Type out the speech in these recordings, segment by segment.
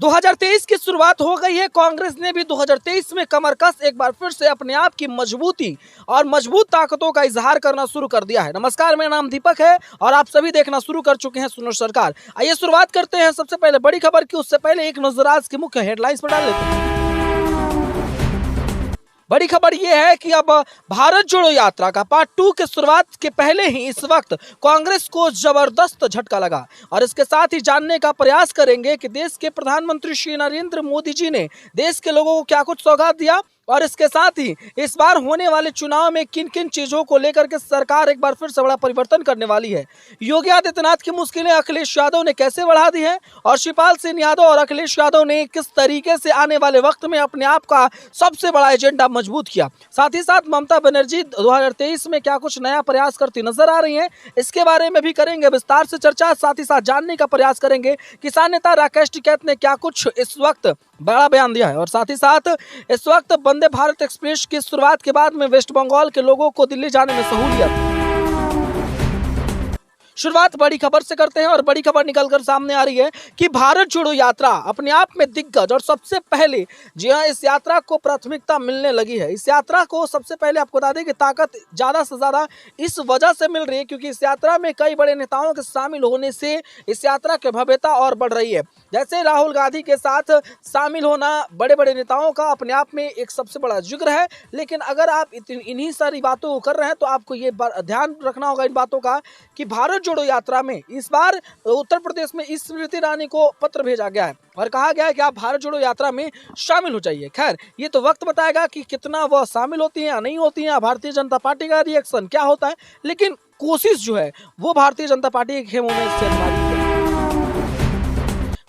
2023 की शुरुआत हो गई है। कांग्रेस ने भी 2023 में कमर कस एक बार फिर से अपने आप की मजबूती और मजबूत ताकतों का इजहार करना शुरू कर दिया है। नमस्कार, मेरा नाम दीपक है और आप सभी देखना शुरू कर चुके हैं सुनो सरकार। आइए शुरुआत करते हैं सबसे पहले बड़ी खबर की। उससे पहले एक नजर आज की मुख्य हेडलाइंस पर डाल लेते हैं। बड़ी खबर यह है कि अब भारत जोड़ो यात्रा का पार्ट 2 के शुरुआत के पहले ही इस वक्त कांग्रेस को जबरदस्त झटका लगा और इसके साथ ही जानने का प्रयास करेंगे कि देश के प्रधानमंत्री श्री नरेंद्र मोदी जी ने देश के लोगों को क्या कुछ सौगात दिया और इसके साथ ही इस बार होने वाले चुनाव में किन किन चीजों को लेकर के सरकार एक बार फिर से बड़ा परिवर्तन करने वाली है। योगी आदित्यनाथ की मुश्किलें अखिलेश यादव ने कैसे बढ़ा दी है और शिवपाल सिंह यादव और अखिलेश यादव ने किस तरीके से आने वाले वक्त में अपने आप का सबसे बड़ा एजेंडा मजबूत किया। साथ ही साथ ममता बनर्जी 2023 में क्या कुछ नया प्रयास करती नजर आ रही है, इसके बारे में भी करेंगे विस्तार से चर्चा। साथ ही साथ जानने का प्रयास करेंगे किसान नेता राकेश टिकैत ने क्या कुछ इस वक्त बड़ा बयान दिया है और साथ ही साथ इस वक्त वंदे भारत एक्सप्रेस की शुरुआत के बाद में वेस्ट बंगाल के लोगों को दिल्ली जाने में सहूलियत। शुरुआत बड़ी खबर से करते हैं और बड़ी खबर निकलकर सामने आ रही है कि भारत जोड़ो यात्रा अपने आप में दिग्गज और सबसे पहले जी हाँ इस यात्रा को प्राथमिकता मिलने लगी है। इस यात्रा को सबसे पहले आपको बता दें कि ताकत ज्यादा से ज्यादा इस वजह से मिल रही है क्योंकि इस यात्रा में कई बड़े नेताओं के शामिल होने से इस यात्रा की भव्यता और बढ़ रही है। जैसे राहुल गांधी के साथ शामिल होना बड़े बड़े नेताओं का अपने आप में एक सबसे बड़ा जिक्र है, लेकिन अगर आप इन्हीं सारी बातों को कर रहे हैं तो आपको ये ध्यान रखना होगा इन बातों का कि भारत जोड़ो यात्रा में इस बार उत्तर प्रदेश में स्मृति ईरानी को पत्र भेजा गया है और कहा गया है कि आप भारत जोड़ो यात्रा में शामिल हो जाइए। खैर, ये तो वक्त बताएगा कि कितना वह शामिल होती हैं या नहीं होती हैं, भारतीय जनता पार्टी का रिएक्शन क्या होता है, लेकिन कोशिश जो है वो भारतीय जनता पार्टी के खेमों में से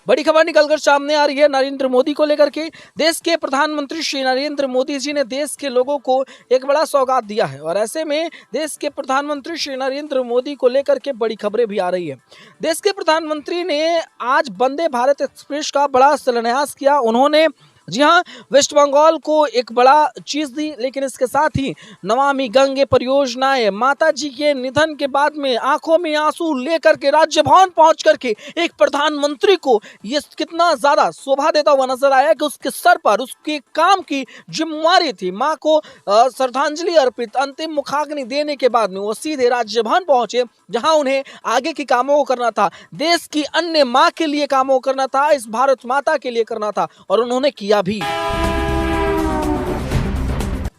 बड़ी खबर निकलकर सामने आ रही है नरेंद्र मोदी को लेकर के। देश के प्रधानमंत्री श्री नरेंद्र मोदी जी ने देश के लोगों को एक बड़ा सौगात दिया है और ऐसे में देश के प्रधानमंत्री श्री नरेंद्र मोदी को लेकर के बड़ी खबरें भी आ रही है। देश के प्रधानमंत्री ने आज वंदे भारत एक्सप्रेस का बड़ा शिलान्यास किया। उन्होंने जी हाँ वेस्ट बंगाल को एक बड़ा चीज दी, लेकिन इसके साथ ही नमामि गंगे परियोजनाएं, माता जी के निधन के बाद में आंखों में आंसू लेकर के राज्य भवन पहुंच करके एक प्रधानमंत्री को ये कितना ज्यादा शोभा देता हुआ नजर आया कि उसके सर पर उसके काम की जिम्मेवारी थी। माँ को श्रद्धांजलि अर्पित अंतिम मुखाग्नि देने के बाद में वो सीधे राज्य भवन पहुंचे जहां उन्हें आगे के कामों को करना था, देश की अन्य माँ के लिए कामों को करना था, इस भारत माता के लिए करना था और उन्होंने किया भी।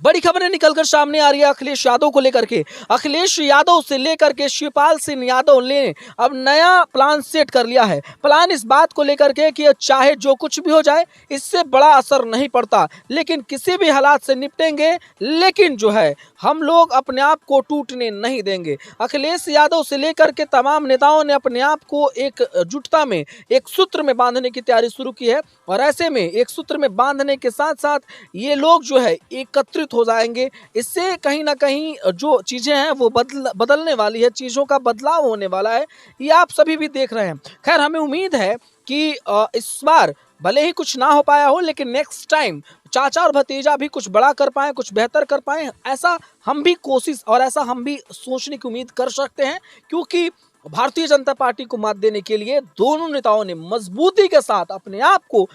बड़ी खबरें निकलकर सामने आ रही है अखिलेश यादव को लेकर के। अखिलेश यादव से लेकर के शिवपाल सिंह यादव ने अब नया प्लान सेट कर लिया है। प्लान इस बात को लेकर के कि चाहे जो कुछ भी हो जाए इससे बड़ा असर नहीं पड़ता, लेकिन किसी भी हालात से निपटेंगे, लेकिन जो है हम लोग अपने आप को टूटने नहीं देंगे। अखिलेश यादव से लेकर के तमाम नेताओं ने अपने आप को एक जुटता में एक सूत्र में बांधने की तैयारी शुरू की है और ऐसे में एक सूत्र में बांधने के साथ साथ ये लोग जो है एकत्रित हो जाएंगे। इससे कहीं ना कहीं जो चीजें हैं वो बदलने वाली है, चीजों का बदलाव होने वाला है, ये आप सभी भी देख रहे हैं। खैर, हमें उम्मीद है कि इस बार भले ही कुछ ना हो पाया हो, लेकिन नेक्स्ट टाइम चाचा और भतीजा भी कुछ बड़ा कर पाए, कुछ बेहतर कर पाए, ऐसा हम भी कोशिश और ऐसा हम भी सोचने की उम्मीद कर सकते हैं, क्योंकि भारतीय जनता पार्टी को मात देने के लिए दोनों नेताओं ने मजबूती के साथ अपने आप को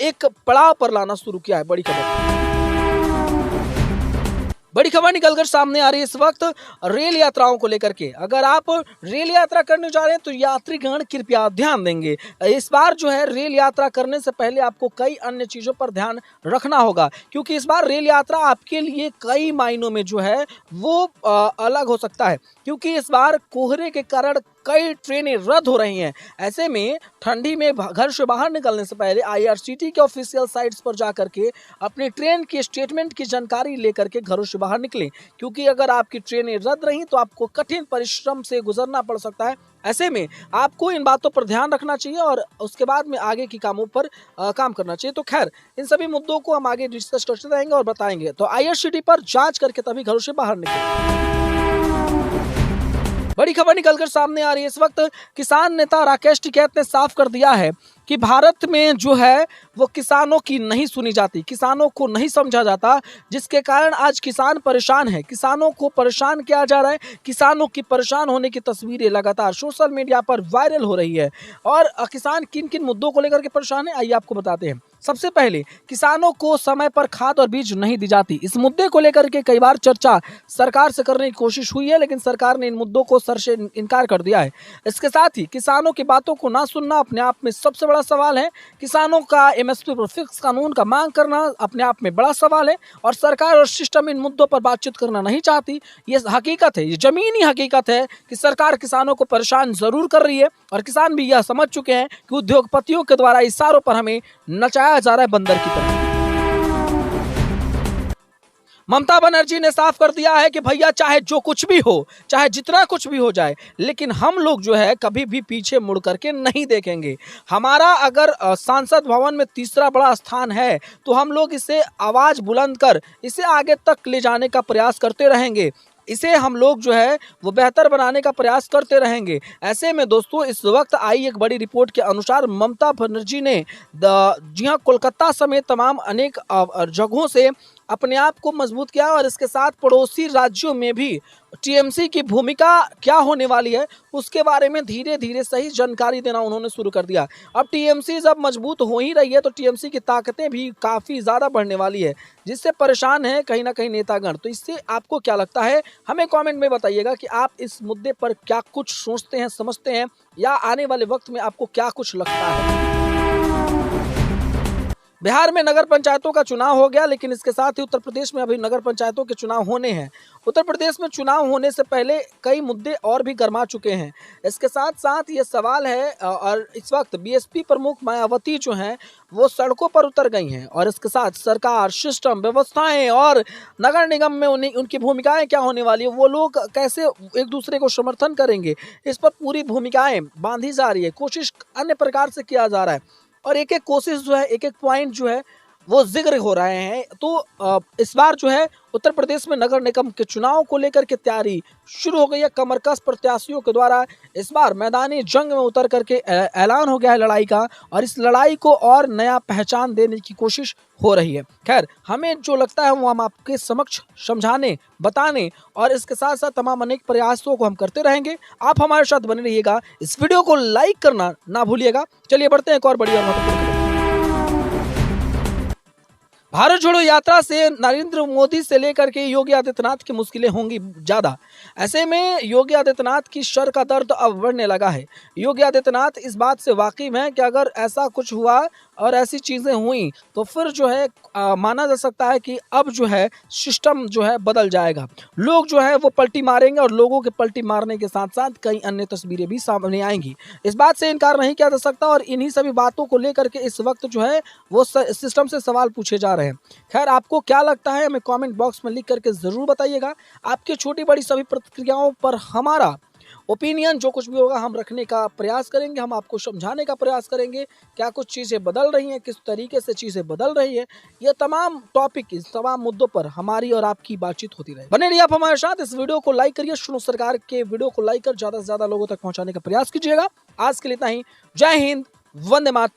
एक पड़ाव पर लाना शुरू किया है। बड़ी खबर निकलकर सामने आ रही है इस वक्त रेल यात्राओं को लेकर के। अगर आप रेल यात्रा करने जा रहे हैं तो यात्रीगण कृपया ध्यान देंगे। इस बार जो है रेल यात्रा करने से पहले आपको कई अन्य चीजों पर ध्यान रखना होगा, क्योंकि इस बार रेल यात्रा आपके लिए कई मायनों में जो है वो अलग हो सकता है, क्योंकि इस बार कोहरे के कारण कई ट्रेनें रद्द हो रही हैं। ऐसे में ठंडी में घर से बाहर निकलने से पहले आईआरसीटी के ऑफिशियल साइट्स पर जाकर के अपनी ट्रेन की स्टेटमेंट की जानकारी लेकर के घरों से बाहर निकलें, क्योंकि अगर आपकी ट्रेनें रद्द रही तो आपको कठिन परिश्रम से गुजरना पड़ सकता है। ऐसे में आपको इन बातों पर ध्यान रखना चाहिए और उसके बाद में आगे की कामों पर काम करना चाहिए। तो खैर, इन सभी मुद्दों को हम आगे डिस्कस करते रहेंगे और बताएंगे। तो आईआरसीटी पर जांच करके तभी घरों से बाहर निकलें। बड़ी खबर निकलकर सामने आ रही है। इस वक्त किसान नेता राकेश टिकैत ने साफ कर दिया है कि भारत में जो है वो किसानों की नहीं सुनी जाती, किसानों को नहीं समझा जाता, जिसके कारण आज किसान परेशान है। किसानों को परेशान किया जा रहा है। किसानों की परेशान होने की तस्वीरें लगातार सोशल मीडिया पर वायरल हो रही है। और किसान किन किन मुद्दों को लेकर के परेशान है, आइए आपको बताते हैं। सबसे पहले, किसानों को समय पर खाद और बीज नहीं दी जाती। इस मुद्दे को लेकर के कई बार चर्चा सरकार से करने की कोशिश हुई है, लेकिन सरकार ने इन मुद्दों को सर से इनकार कर दिया है। इसके साथ ही किसानों की बातों को ना सुनना अपने आप में सबसे बड़ा सवाल है। किसानों का एमएसपी पर फिक्स कानून का मांग करना अपने आप में बड़ा सवाल है। और सरकार और सिस्टम इन मुद्दों पर बातचीत करना नहीं चाहती। ये हकीकत है, ये जमीनी हकीकत है कि सरकार किसानों को परेशान जरूर कर रही है। और किसान भी यह समझ चुके हैं कि उद्योगपतियों के द्वारा इशारों पर हमें नचाया जा रहा है बंदर की तरह। ममता बनर्जी ने साफ कर दिया है कि भैया चाहे जो कुछ भी हो, चाहे जितना कुछ भी हो जाए, लेकिन हम लोग जो है कभी भी पीछे मुड़ करके नहीं देखेंगे। हमारा अगर सांसद भवन में तीसरा बड़ा स्थान है तो हम लोग इसे आवाज बुलंद कर इसे आगे तक ले जाने का प्रयास करते रहेंगे। इसे हम लोग जो है वो बेहतर बनाने का प्रयास करते रहेंगे। ऐसे में दोस्तों, इस वक्त आई एक बड़ी रिपोर्ट के अनुसार ममता बनर्जी ने जी हाँ कोलकाता समेत तमाम अनेक जगहों से अपने आप को मजबूत किया। और इसके साथ पड़ोसी राज्यों में भी टीएमसी की भूमिका क्या होने वाली है उसके बारे में धीरे धीरे सही जानकारी देना उन्होंने शुरू कर दिया। अब टीएमसी जब मजबूत हो ही रही है तो टीएमसी की ताकतें भी काफ़ी ज़्यादा बढ़ने वाली है, जिससे परेशान है कहीं ना कहीं नेतागण। तो इससे आपको क्या लगता है, हमें कमेंट में बताइएगा कि आप इस मुद्दे पर क्या कुछ सोचते हैं, समझते हैं, या आने वाले वक्त में आपको क्या कुछ लगता है। बिहार में नगर पंचायतों का चुनाव हो गया, लेकिन इसके साथ ही उत्तर प्रदेश में अभी नगर पंचायतों के चुनाव होने हैं। उत्तर प्रदेश में चुनाव होने से पहले कई मुद्दे और भी गर्मा चुके हैं। इसके साथ साथ ये सवाल है, और इस वक्त बीएसपी प्रमुख मायावती जो हैं वो सड़कों पर उतर गई हैं। और इसके साथ सरकार, सिस्टम, व्यवस्थाएं और नगर निगम में उनकी भूमिकाएं क्या होने वाली है, वो लोग कैसे एक दूसरे को समर्थन करेंगे, इस पर पूरी भूमिकाएं बांधी जा रही है। कोशिश अन्य प्रकार से किया जा रहा है और एक एक कोशिश जो है, एक एक पॉइंट जो है वो जिक्र हो रहे हैं। तो इस बार जो है उत्तर प्रदेश में नगर निगम के चुनाव को लेकर के तैयारी शुरू हो गई है। कमरकस प्रत्याशियों के द्वारा इस बार मैदानी जंग में उतर करके ऐलान हो गया है लड़ाई का, और इस लड़ाई को और नया पहचान देने की कोशिश हो रही है। खैर, हमें जो लगता है वो हम आपके समक्ष समझाने, बताने और इसके साथ साथ तमाम अनेक प्रयासों को हम करते रहेंगे। आप हमारे साथ बने रहिएगा, इस वीडियो को लाइक करना ना भूलिएगा। चलिए बढ़ते हैं एक और बड़ी और महत्वपूर्ण। भारत जोड़ो यात्रा से नरेंद्र मोदी से लेकर के योगी आदित्यनाथ की मुश्किलें होंगी ज़्यादा। ऐसे में योगी आदित्यनाथ की सर का दर्द अब बढ़ने लगा है। योगी आदित्यनाथ इस बात से वाकिफ हैं कि अगर ऐसा कुछ हुआ और ऐसी चीज़ें हुई तो फिर जो है माना जा सकता है कि अब जो है सिस्टम जो है बदल जाएगा। लोग जो है वो पलटी मारेंगे और लोगों के पलटी मारने के साथ साथ कई अन्य तस्वीरें भी सामने आएंगी। इस बात से इनकार नहीं किया जा सकता और इन्हीं सभी बातों को लेकर के इस वक्त जो है वो सिस्टम से सवाल पूछे जा रहे हैं। खैर, आपको क्या लगता है हमें कमेंट बॉक्स में लिख करके ज़रूर बताइएगा। आपकी छोटी बड़ी सभी प्रतिक्रियाओं पर हमारा ओपिनियन जो कुछ भी होगा हम रखने का प्रयास करेंगे, हम आपको समझाने का प्रयास करेंगे क्या कुछ चीज़ें बदल रही हैं, किस तरीके से चीज़ें बदल रही है। ये तमाम टॉपिक, इस तमाम मुद्दों पर हमारी और आपकी बातचीत होती रहे। बने रहिए आप हमारे साथ। इस वीडियो को लाइक करिए, सुनो सरकार के वीडियो को लाइक कर ज़्यादा से ज़्यादा लोगों तक पहुँचाने का प्रयास कीजिएगा। आज के लिए इतना ही। जय हिंद, वंदे मातरम।